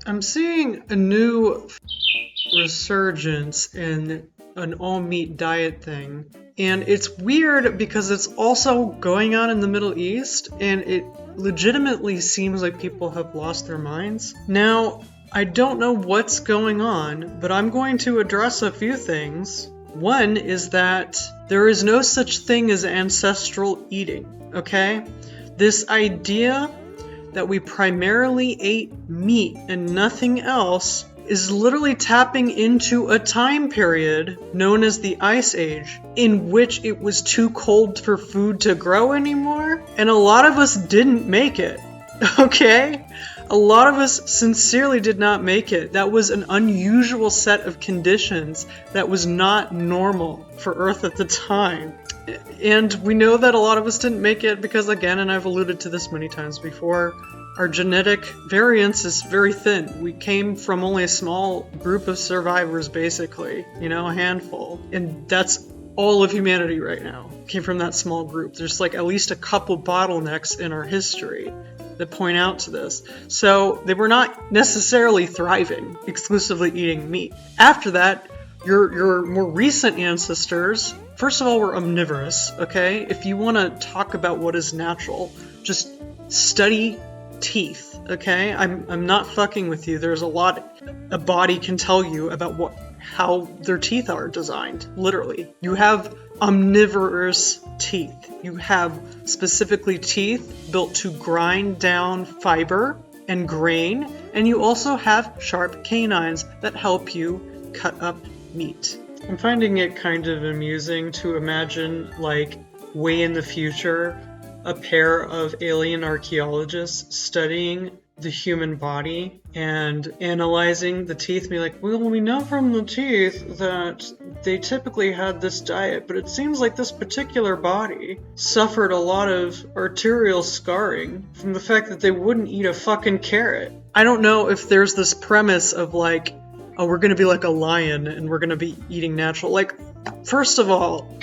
I'm seeing a new resurgence in an all-meat diet thing. And it's weird because it's also going on in the Middle East, and it legitimately seems like people have lost their minds. Now, I don't know what's going on, but I'm going to address a few things. One is that there is no such thing as ancestral eating, okay? This idea that we primarily ate meat and nothing else is literally tapping into a time period known as the Ice Age, in which it was too cold for food to grow anymore, and a lot of us didn't make it, okay? A lot of us sincerely did not make it. That was an unusual set of conditions that was not normal for Earth at the time. And we know that a lot of us didn't make it because, again, and I've alluded to this many times before, our genetic variance is very thin. We came from only a small group of survivors, basically, a handful. And that's all of humanity right now. Came from that small group. There's like at least a couple bottlenecks in our history that point out to this. So they were not necessarily thriving, exclusively eating meat. After that, your more recent ancestors, first of all, were omnivorous, okay? If you want to talk about what is natural, just study teeth, okay? I'm not fucking with you. There's a lot a body can tell you about how their teeth are designed, literally. You have omnivorous teeth. You have specifically teeth built to grind down fiber and grain, and you also have sharp canines that help you cut up meat. I'm finding it kind of amusing to imagine, like, way in the future, a pair of alien archaeologists studying the human body and analyzing the teeth and be like, well, we know from the teeth that they typically had this diet, but it seems like this particular body suffered a lot of arterial scarring from the fact that they wouldn't eat a fucking carrot. I don't know if there's this premise of like, oh, we're gonna be like a lion and we're gonna be eating natural. Like, first of all,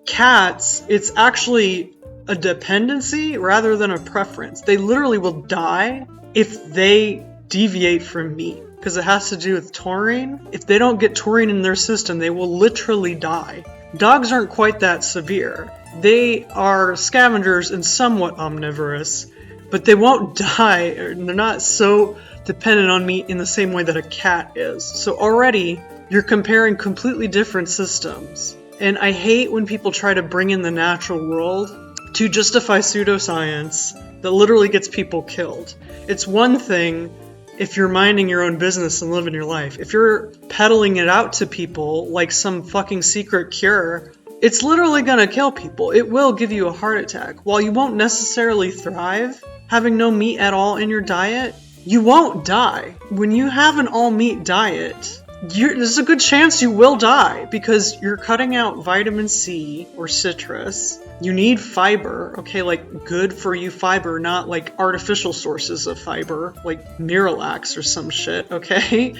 cats, it's actually a dependency rather than a preference. They literally will die if they deviate from meat, because it has to do with taurine. If they don't get taurine in their system, they will literally die. Dogs aren't quite that severe. They are scavengers and somewhat omnivorous, but they won't die, and they're not so dependent on meat in the same way that a cat is. So already, you're comparing completely different systems. And I hate when people try to bring in the natural world to justify pseudoscience that literally gets people killed. It's one thing if you're minding your own business and living your life. If you're peddling it out to people like some fucking secret cure, it's literally gonna kill people. It will give you a heart attack. While you won't necessarily thrive, having no meat at all in your diet, you won't die. When you have an all-meat diet, there's a good chance you will die because you're cutting out vitamin C or citrus. You need fiber, okay, like good for you fiber, not like artificial sources of fiber, like Miralax or some shit, okay?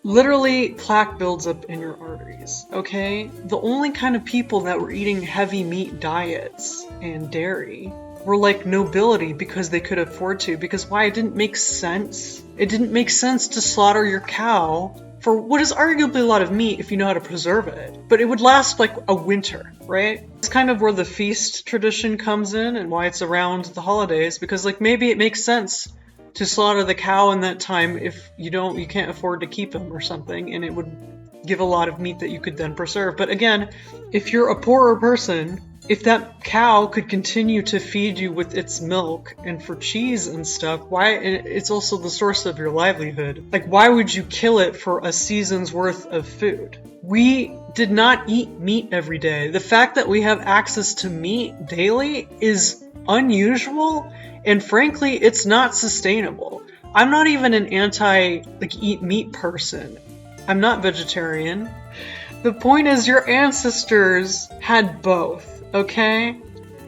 Literally, plaque builds up in your arteries, okay? The only kind of people that were eating heavy meat diets and dairy were like nobility because they could afford to. Because why? It didn't make sense. It didn't make sense to slaughter your cow for what is arguably a lot of meat if you know how to preserve it. But it would last like a winter, right? It's kind of where the feast tradition comes in and why it's around the holidays, because like maybe it makes sense to slaughter the cow in that time if you can't afford to keep them or something, and it would give a lot of meat that you could then preserve. But again, if you're a poorer person, if that cow could continue to feed you with its milk and for cheese and stuff, and it's also the source of your livelihood. Like, why would you kill it for a season's worth of food? We did not eat meat every day. The fact that we have access to meat daily is unusual, and frankly, it's not sustainable. I'm not even an eat meat person. I'm not vegetarian. The point is, your ancestors had both. Okay?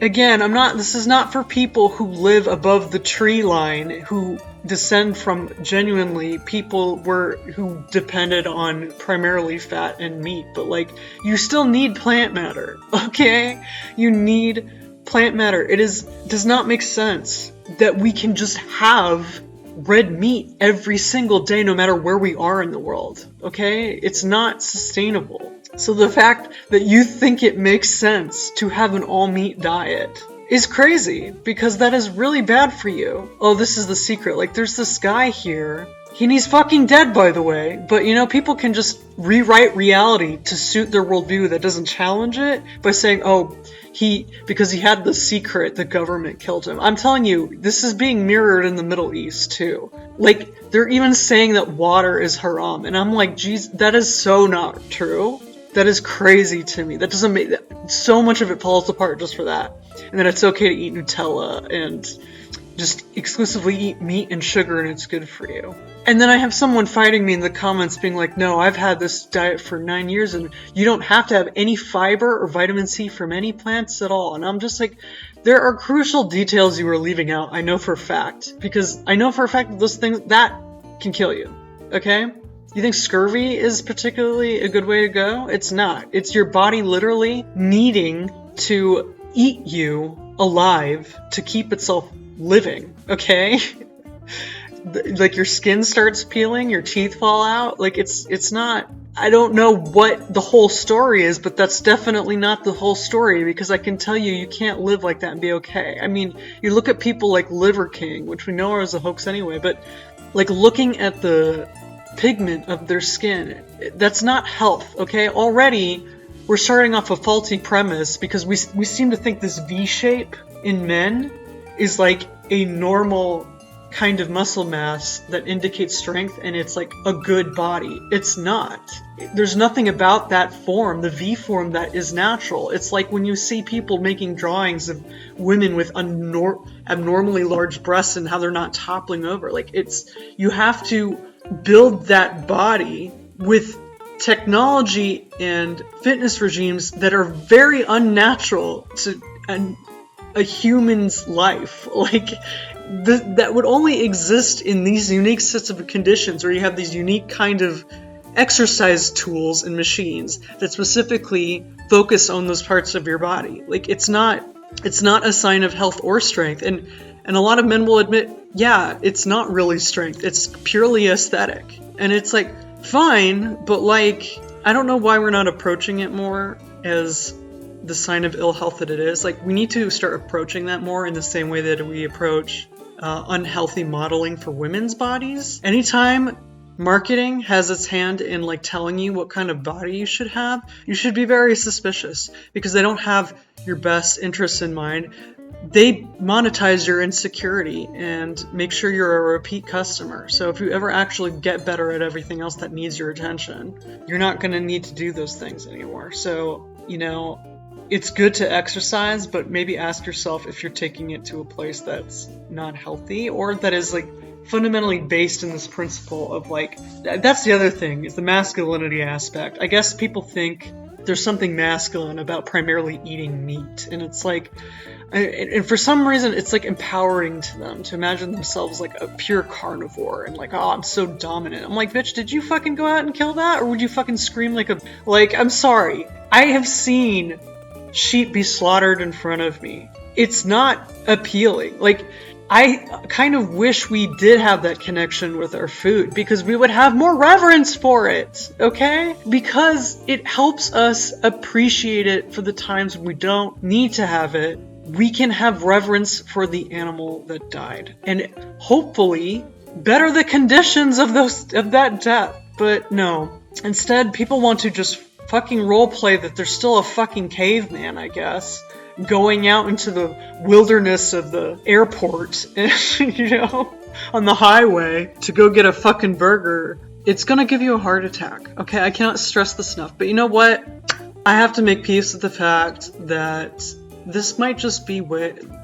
Again, this is not for people who live above the tree line, who descend from genuinely people who depended on primarily fat and meat, but like, you still need plant matter, okay? You need plant matter. Does not make sense that we can just have red meat every single day, no matter where we are in the world, okay? It's not sustainable. So the fact that you think it makes sense to have an all-meat diet is crazy, because that is really bad for you. Oh, this is the secret. Like, there's this guy here, and he's fucking dead, by the way, but you know, people can just rewrite reality to suit their worldview that doesn't challenge it by saying, oh, because he had the secret, the government killed him. I'm telling you, this is being mirrored in the Middle East too. Like, they're even saying that water is haram, and I'm like, geez, that is so not true. That is crazy to me. That doesn't make so much of it falls apart just for that. And then it's okay to eat Nutella and just exclusively eat meat and sugar and it's good for you. And then I have someone fighting me in the comments being like, no, I've had this diet for 9 years and you don't have to have any fiber or vitamin C from any plants at all. And I'm just like, there are crucial details you are leaving out, I know for a fact. Because I know for a fact that those things, that can kill you. Okay? You think scurvy is particularly a good way to go? It's not. It's your body literally needing to eat you alive to keep itself living, okay? Like, your skin starts peeling, your teeth fall out. Like, it's not... I don't know what the whole story is, but that's definitely not the whole story, because I can tell you can't live like that and be okay. I mean, you look at people like Liver King, which we know is a hoax anyway, but like looking at the pigment of their skin, that's not health, okay? Already we're starting off a faulty premise, because we seem to think this V shape in men is like a normal kind of muscle mass that indicates strength, and it's like a good body. It's not. There's nothing about that form, the V form, that is natural. It's like when you see people making drawings of women with abnormally large breasts and how they're not toppling over. Like, you have to build that body with technology and fitness regimes that are very unnatural to a human's life. Like, that would only exist in these unique sets of conditions where you have these unique kind of exercise tools and machines that specifically focus on those parts of your body. Like, it's not a sign of health or strength. And a lot of men will admit, yeah, it's not really strength. It's purely aesthetic. And it's like, fine, but like, I don't know why we're not approaching it more as the sign of ill health that it is. Like, we need to start approaching that more in the same way that we approach unhealthy modeling for women's bodies. Anytime marketing has its hand in like telling you what kind of body you should have, you should be very suspicious, because they don't have your best interests in mind. They monetize your insecurity and make sure you're a repeat customer. So if you ever actually get better at everything else that needs your attention, you're not going to need to do those things anymore. So, you know, it's good to exercise, but maybe ask yourself if you're taking it to a place that's not healthy, or that is like fundamentally based in this principle of like, that's the other thing, is the masculinity aspect. I guess people think there's something masculine about primarily eating meat, and it's like, and for some reason it's like empowering to them to imagine themselves like a pure carnivore and like, oh, I'm so dominant. I'm like, bitch, did you fucking go out and kill that, or would you fucking scream like I'm sorry, I have seen sheep be slaughtered in front of me. It's not appealing. Like, I kind of wish we did have that connection with our food, because we would have more reverence for it, okay? Because it helps us appreciate it for the times when we don't need to have it. We can have reverence for the animal that died, and hopefully better the conditions of that death. But no, instead people want to just fucking roleplay that they're still a fucking caveman, I guess, going out into the wilderness of the airport, you know, on the highway to go get a fucking burger. It's gonna give you a heart attack, okay? I cannot stress this enough. But you know what? I have to make peace with the fact that this might just be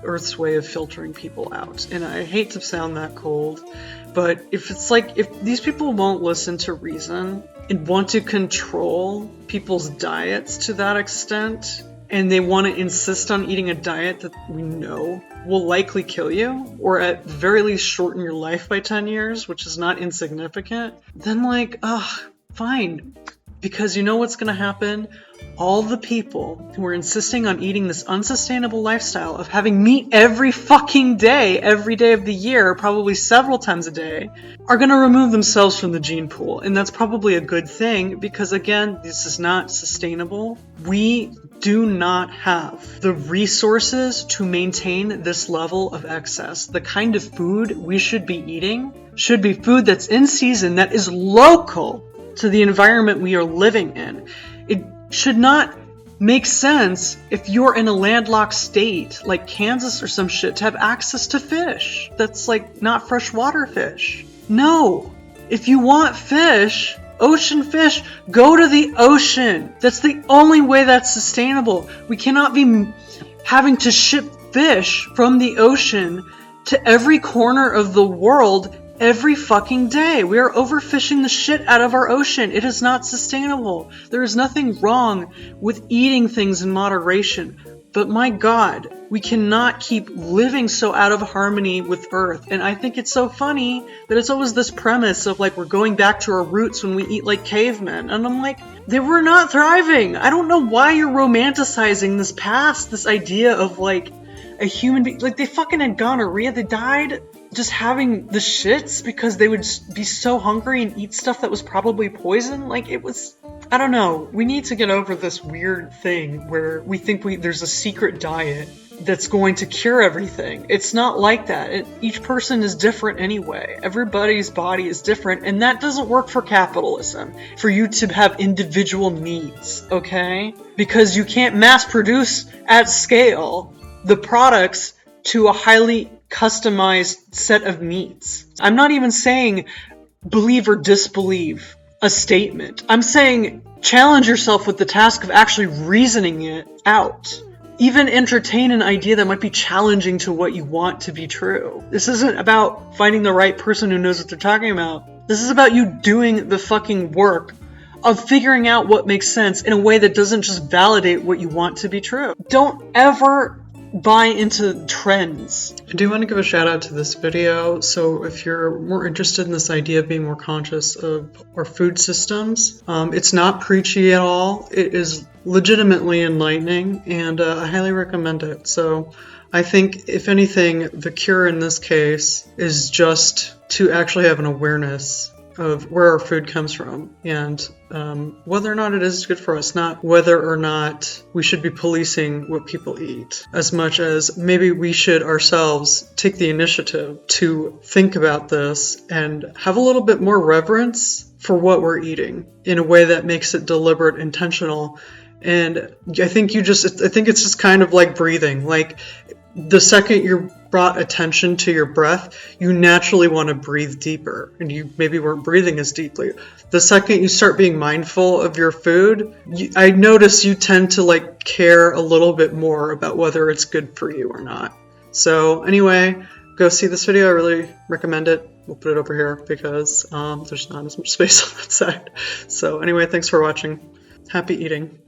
Earth's way of filtering people out. And I hate to sound that cold, but if these people won't listen to reason and want to control people's diets to that extent, and they want to insist on eating a diet that we know will likely kill you, or at the very least shorten your life by 10 years, which is not insignificant, then like, fine. Because you know what's going to happen? All the people who are insisting on eating this unsustainable lifestyle of having meat every fucking day, every day of the year, probably several times a day, are going to remove themselves from the gene pool. And that's probably a good thing because, again, this is not sustainable. We do not have the resources to maintain this level of excess. The kind of food we should be eating should be food that's in season, that is local to the environment we are living in. It should not make sense if you're in a landlocked state like Kansas or some shit to have access to fish that's like not freshwater fish. No. If you want fish, ocean fish, go to the ocean. That's the only way that's sustainable. We cannot be having to ship fish from the ocean to every corner of the world every fucking day. We are overfishing the shit out of our ocean. It is not sustainable. There is nothing wrong with eating things in moderation. But my God, we cannot keep living so out of harmony with Earth. And I think it's so funny that it's always this premise of like we're going back to our roots when we eat like cavemen. And I'm like, they were not thriving. I don't know why you're romanticizing this past, this idea of like a human being. Like they fucking had gonorrhea. They died just having the shits because they would be so hungry and eat stuff that was probably poison. Like it was, I don't know. We need to get over this weird thing where we think there's a secret diet that's going to cure everything. It's not like that. Each person is different anyway. Everybody's body is different, and that doesn't work for capitalism. For you to have individual needs, okay? Because you can't mass produce at scale the products to a highly customized set of needs. I'm not even saying believe or disbelieve a statement. I'm saying challenge yourself with the task of actually reasoning it out. Even entertain an idea that might be challenging to what you want to be true. This isn't about finding the right person who knows what they're talking about. This is about you doing the fucking work of figuring out what makes sense in a way that doesn't just validate what you want to be true. Don't ever buy into trends. I do want to give a shout out to this video. So if you're more interested in this idea of being more conscious of our food systems, it's not preachy at all. It is legitimately enlightening, and I highly recommend it. So I think, if anything, the cure in this case is just to actually have an awareness of where our food comes from and whether or not it is good for us, not whether or not we should be policing what people eat, as much as maybe we should ourselves take the initiative to think about this and have a little bit more reverence for what we're eating in a way that makes it deliberate, intentional. And I think it's just kind of like breathing. Like the second you're brought attention to your breath, you naturally want to breathe deeper, and you maybe weren't breathing as deeply. The second you start being mindful of your food, I notice you tend to like care a little bit more about whether it's good for you or not. So anyway, go see this video. I really recommend it. We'll put it over here because there's not as much space on that side. So anyway, thanks for watching. Happy eating.